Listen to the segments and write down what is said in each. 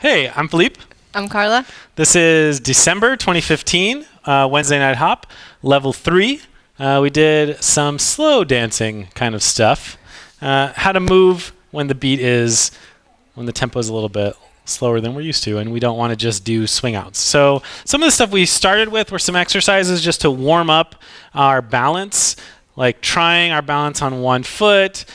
Hey, I'm Philippe. I'm Carla. This is December 2015, Wednesday Night Hop, level 3. We did some slow dancing kind of stuff. How to move when the tempo is a little bit slower than we're used to, and we don't want to just do swing outs. So some of the stuff we started with were some exercises just to warm up our balance, like trying our balance on one foot,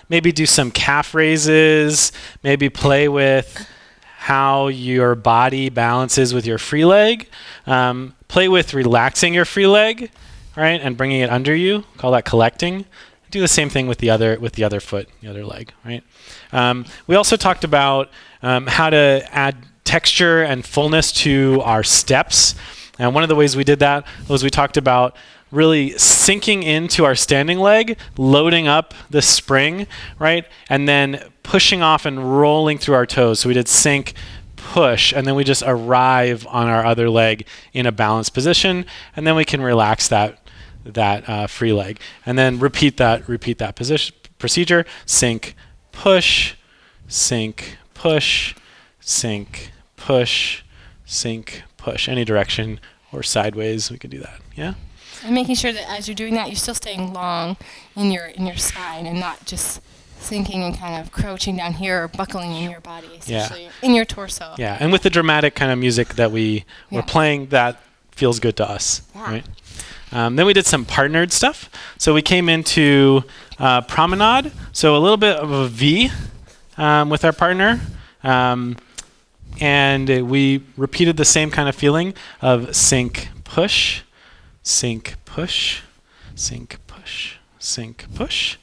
maybe do some calf raises, maybe play with how your body balances with your free leg. Play with relaxing your free leg, right, and bringing it under you. Call that collecting. Do the same thing with the other foot, the other leg, right? We also talked about how to add texture and fullness to our steps. And one of the ways we did that was we talked about really sinking into our standing leg, loading up the spring, right? And then pushing off and rolling through our toes. So we did sink, push, and then we just arrive on our other leg in a balanced position, and then we can relax that free leg. And then repeat that procedure, sink, push, sink, push, sink, push, sink, push. Any direction or sideways, we could do that, yeah? And making sure that as you're doing that, you're still staying long in your spine and not just sinking and kind of crouching down here or buckling in your body, especially in your torso. Yeah, and with the dramatic kind of music that we were playing, that feels good to us, right? Then we did some partnered stuff. So we came into promenade, so a little bit of a V with our partner. And we repeated the same kind of feeling of sink, push, sink, push, sink, push, sink, push,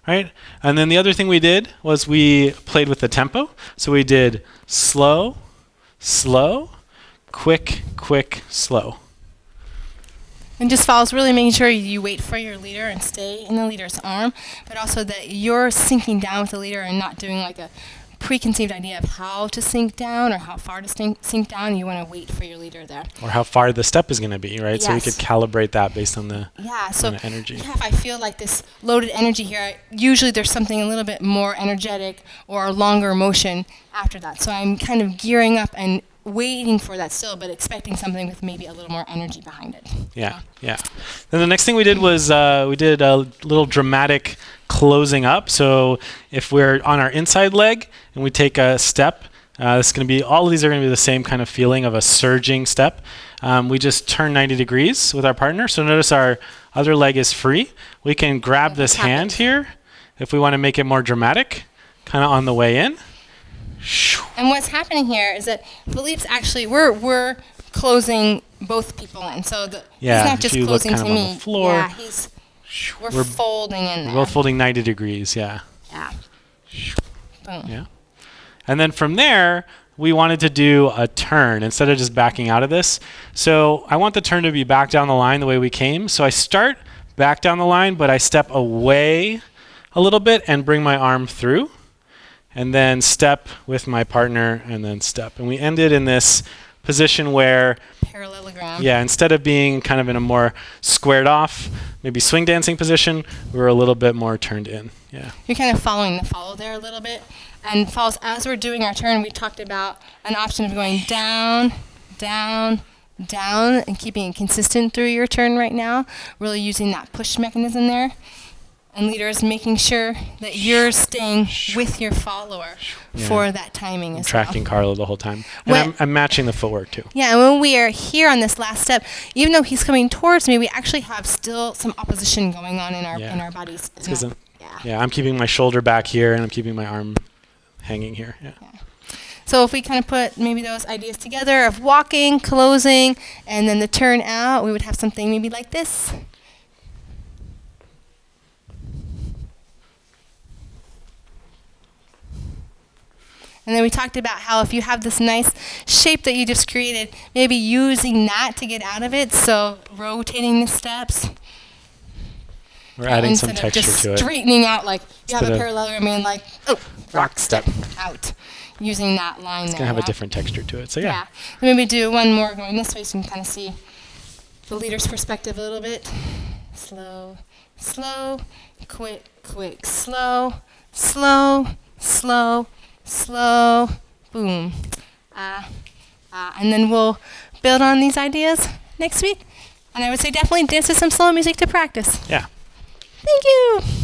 right? And then the other thing we did was we played with the tempo. So we did slow, slow, quick, quick, slow. And just follows really making sure you wait for your leader and stay in the leader's arm, but also that you're sinking down with the leader and not doing like a preconceived idea of how to sink down or how far to sink down. You want to wait for your leader there. Or how far the step is going to be, right? Yes. So we could calibrate that based on the so energy. If I feel like this loaded energy here, usually there's something a little bit more energetic or a longer motion after that. So I'm kind of gearing up and waiting for that still, but expecting something with maybe a little more energy behind it. Yeah. Then the next thing we did was we did a little dramatic closing up. So if we're on our inside leg and we take a step, it's going to be, all of these are going to be the same kind of feeling of a surging step. We just turn 90 degrees with our partner. So notice our other leg is free. We can grab this hand here if we want to make it more dramatic, kind of on the way in. And what's happening here is that Philippe's actually, we're closing both people in. So he's not just closing to me. On the floor. Yeah, we're folding in there. We're both folding 90 degrees, yeah. Yeah. Boom. Yeah. And then from there, we wanted to do a turn instead of just backing out of this. So I want the turn to be back down the line the way we came. So I start back down the line, but I step away a little bit and bring my arm through. And then step with my partner, and then step. And we ended in this position where parallelogram. Yeah, instead of being kind of in a more squared off, maybe swing dancing position, we were a little bit more turned in. Yeah. You're kind of following the follow there a little bit. And follows, as we're doing our turn, we talked about an option of going down, down, down, and keeping it consistent through your turn right now. Really using that push mechanism there. And leaders making sure that you're staying with your follower for that timing as well. Tracking Carla the whole time. And I'm matching the footwork too. Yeah, and when we are here on this last step, even though he's coming towards me, we actually have still some opposition going on in our bodies. I'm keeping my shoulder back here, and I'm keeping my arm hanging here. Yeah. So if we kind of put maybe those ideas together of walking, closing, and then the turn out, we would have something maybe like this. And then we talked about how if you have this nice shape that you just created, maybe using that to get out of it. So rotating the steps. We're adding some texture to it. Instead of just straightening out like you have a parallelogram and like, rock step out. Using that line there. It's going to have a different texture to it. So yeah. Then maybe do one more going this way so you can kind of see the leader's perspective a little bit. Slow, slow, quick, quick, slow, slow, slow, slow, boom. And then we'll build on these ideas next week. And I would say definitely dance to some slow music to practice. Yeah. Thank you.